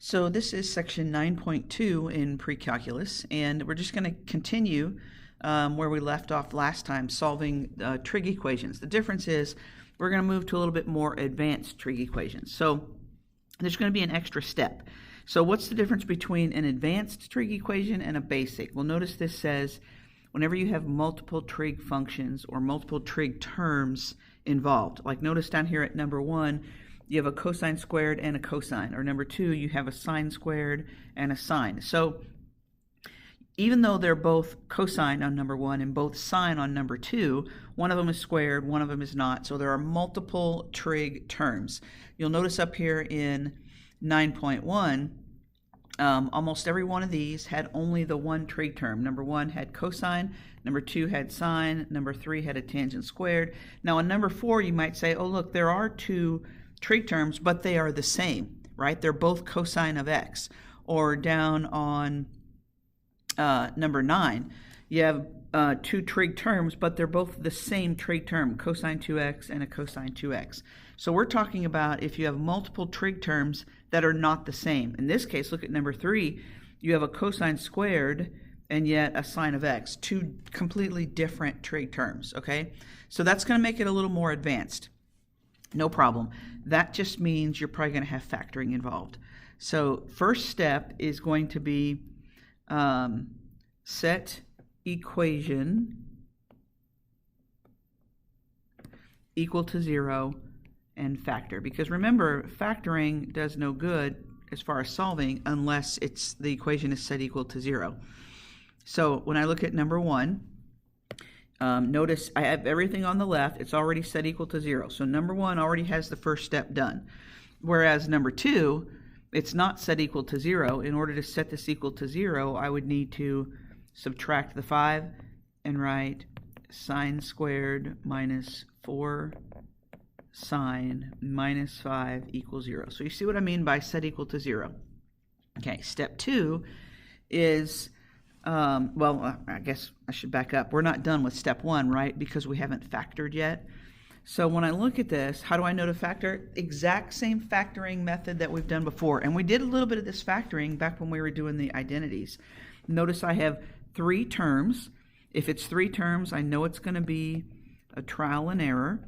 So this is section 9.2 in Precalculus, and we're just going to continue where we left off last time, solving trig equations. The difference is we're going to move to a little bit more advanced trig equations. So there's going to be an extra step. So what's the difference between an advanced trig equation and a basic? Well, notice this says whenever you have multiple trig functions or multiple trig terms involved. Like notice down here at number 1, you have a cosine squared and a cosine. Or number 2, you have a sine squared and a sine. So even though they're both cosine on number 1 and both sine on number 2, one of them is squared, one of them is not. So there are multiple trig terms. You'll notice up here in 9.1, almost every one of these had only the one trig term. Number 1 had cosine, number 2 had sine, number 3 had a tangent squared. Now on number 4, you might say, oh look, there are two trig terms, but they are the same, right? They're both cosine of x. Or down on number 9, you have two trig terms, but they're both the same trig term, cosine 2x and a cosine 2x. So we're talking about if you have multiple trig terms that are not the same. In this case, look at number 3, you have a cosine squared and yet a sine of x, two completely different trig terms, okay? So that's going to make it a little more advanced. No problem. That just means you're probably going to have factoring involved. So first step is going to be set equation equal to 0 and factor. Because remember, factoring does no good as far as solving unless the equation is set equal to 0. So when I look at number 1, notice I have everything on the left. It's already set equal to 0. So number 1 already has the first step done. Whereas number 2, it's not set equal to 0. In order to set this equal to 0, I would need to subtract the 5 and write sine squared minus 4 sine minus 5 equals 0. So you see what I mean by set equal to 0. Okay, step 2 is, well, I guess I should back up. We're not done with step 1, right? Because we haven't factored yet. So when I look at this, how do I know to factor? Exact same factoring method that we've done before. And we did a little bit of this factoring back when we were doing the identities. Notice I have 3 terms. If it's 3 terms, I know it's going to be a trial and error.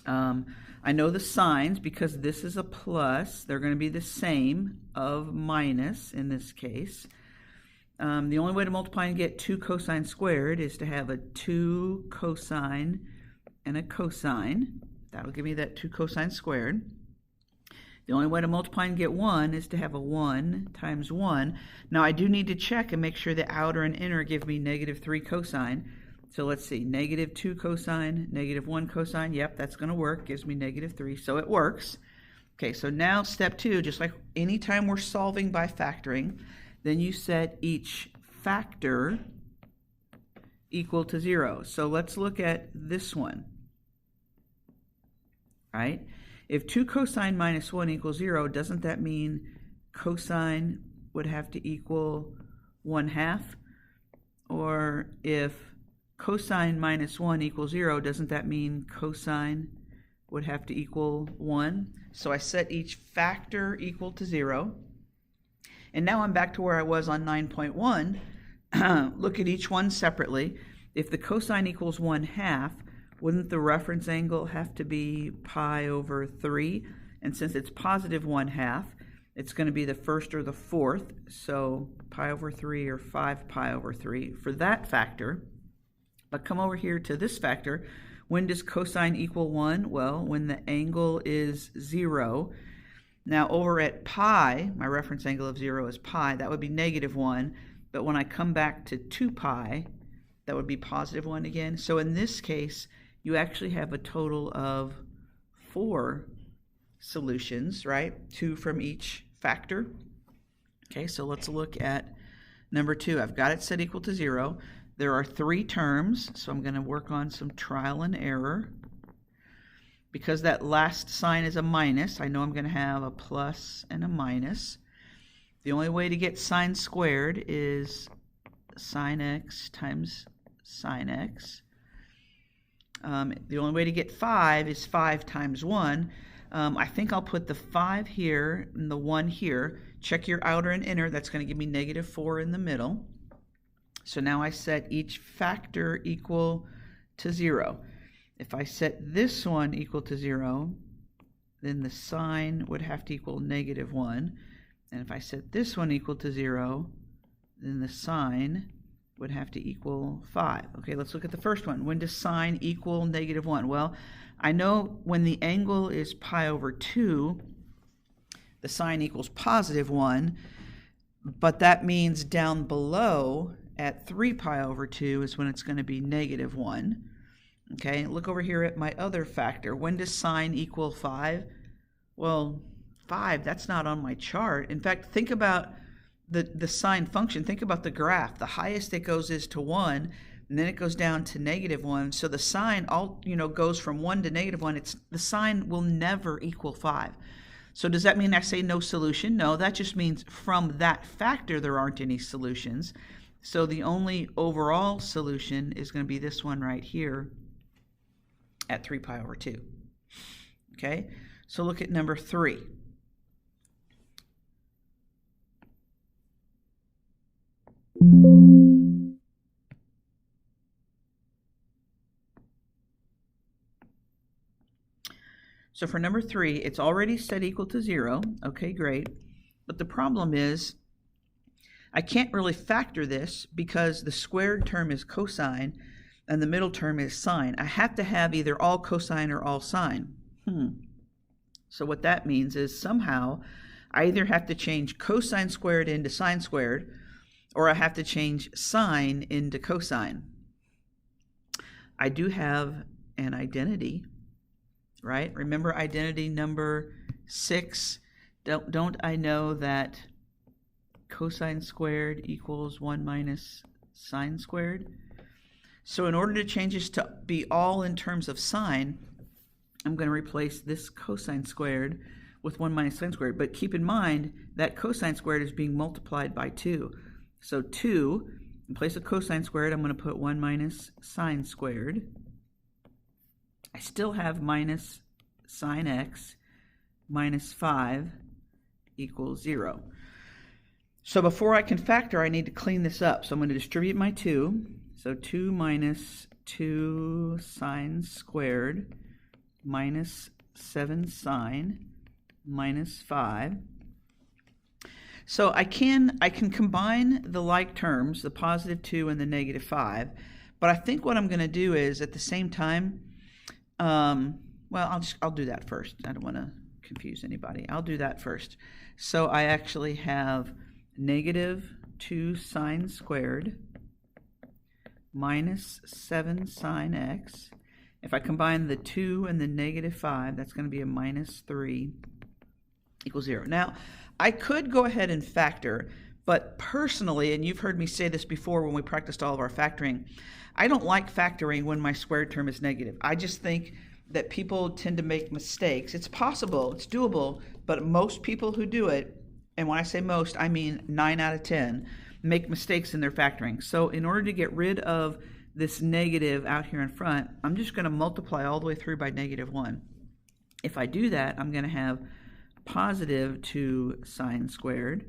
I know the signs because this is a plus. They're going to be the same of minus in this case. The only way to multiply and get 2 cosine squared is to have a 2 cosine and a cosine. That'll give me that 2 cosine squared. The only way to multiply and get 1 is to have a 1 times 1. Now I do need to check and make sure the outer and inner give me negative 3 cosine. So let's see, negative 2 cosine, negative 1 cosine. Yep, that's going to work. Gives me negative 3, so it works. Okay, so now step 2, just like anytime we're solving by factoring, then you set each factor equal to 0. So let's look at this one, right? If 2 cosine minus 1 equals 0, doesn't that mean cosine would have to equal 1/2? Or if cosine minus 1 equals 0, doesn't that mean cosine would have to equal 1? So I set each factor equal to 0. And now I'm back to where I was on 9.1. Look at each one separately. If the cosine equals 1/2, wouldn't the reference angle have to be pi over 3? And since it's positive 1/2, it's going to be the first or the fourth. So pi over 3 or 5 pi over 3 for that factor. But come over here to this factor. When does cosine equal 1? Well, when the angle is 0. Now over at pi, my reference angle of 0 is pi. That would be negative 1. But when I come back to 2 pi, that would be positive 1 again. So in this case, you actually have a total of 4 solutions, right? 2 from each factor. Okay, so let's look at number 2. I've got it set equal to 0. There are 3 terms, so I'm going to work on some trial and error. Because that last sign is a minus, I know I'm going to have a plus and a minus. The only way to get sine squared is sine x times sine x. The only way to get 5 is 5 times 1. I think I'll put the 5 here and the 1 here. Check your outer and inner. That's going to give me -4 in the middle. So now I set each factor equal to 0. If I set this one equal to 0, then the sign would have to equal -1. And if I set this one equal to 0, then the sign would have to equal 5. Okay, let's look at the first one. When does sine equal -1? Well, I know when the angle is pi over 2, the sine equals +1, but that means down below at 3 pi over 2 is when it's going to be -1. Okay, look over here at my other factor. When does sine equal 5? Well, 5, that's not on my chart. In fact, think about the sine function. Think about the graph. The highest it goes is to 1, and then it goes down to -1. So the sine goes from 1 to -1. The sine will never equal 5. So does that mean I say no solution? No, that just means from that factor there aren't any solutions. So the only overall solution is going to be this one right here at 3 pi over 2. Okay, so look at number 3. So for number 3, it's already set equal to 0. Okay, great. But the problem is I can't really factor this because the squared term is cosine and the middle term is sine. I have to have either all cosine or all sine. So what that means is somehow I either have to change cosine squared into sine squared, or I have to change sine into cosine. I do have an identity, right? Remember identity number 6? Don't I know that cosine squared equals 1 minus sine squared? So in order to change this to be all in terms of sine, I'm going to replace this cosine squared with 1 minus sine squared. But keep in mind that cosine squared is being multiplied by 2. So 2, in place of cosine squared, I'm going to put 1 minus sine squared. I still have minus sine x minus 5 equals 0. So before I can factor, I need to clean this up. So I'm going to distribute my 2. So 2 minus 2 sine squared minus 7 sine minus 5. So I can combine the like terms, the +2 and the -5, but I think what I'm going to do is at the same time, I'll do that first. I don't want to confuse anybody. I'll do that first. So I actually have -2 sine squared minus 7 sine x. If I combine the 2 and the -5, that's going to be a -3 equals 0. Now, I could go ahead and factor, but personally, and you've heard me say this before when we practiced all of our factoring, I don't like factoring when my squared term is negative. I just think that people tend to make mistakes. It's possible, it's doable, but most people who do it, and when I say most, I mean 9 out of 10, make mistakes in their factoring. So in order to get rid of this negative out here in front, I'm just going to multiply all the way through by -1. If I do that, I'm going to have +2 sine squared,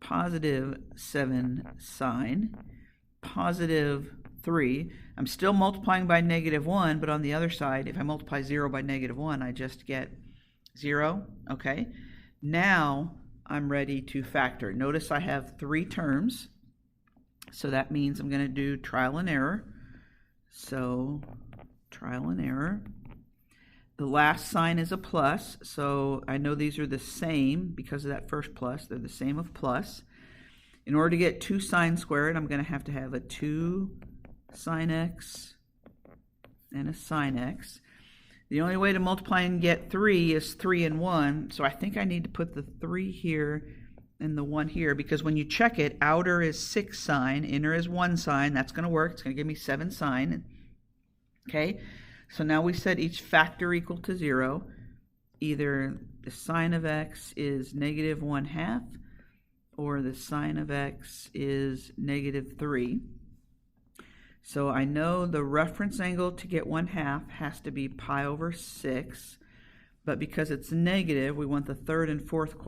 +7 sine, +3. I'm still multiplying by -1, but on the other side, if I multiply 0 by -1, I just get 0. Okay, now I'm ready to factor. Notice I have 3 terms, so that means I'm going to do trial and error. So trial and error. The last sign is a plus, so I know these are the same because of that first plus. They're the same of plus. In order to get 2 sine squared, I'm going to have a 2 sine x and a sine x. The only way to multiply and get 3 is 3 and 1, so I think I need to put the 3 here and the 1 here, because when you check it, outer is 6 sine, inner is 1 sine. That's going to work. It's going to give me 7 sine. Okay, so now we set each factor equal to 0. Either the sine of x is -1/2 or the sine of x is -3. So I know the reference angle to get 1/2 has to be pi over 6. but because it's negative, we want the third and fourth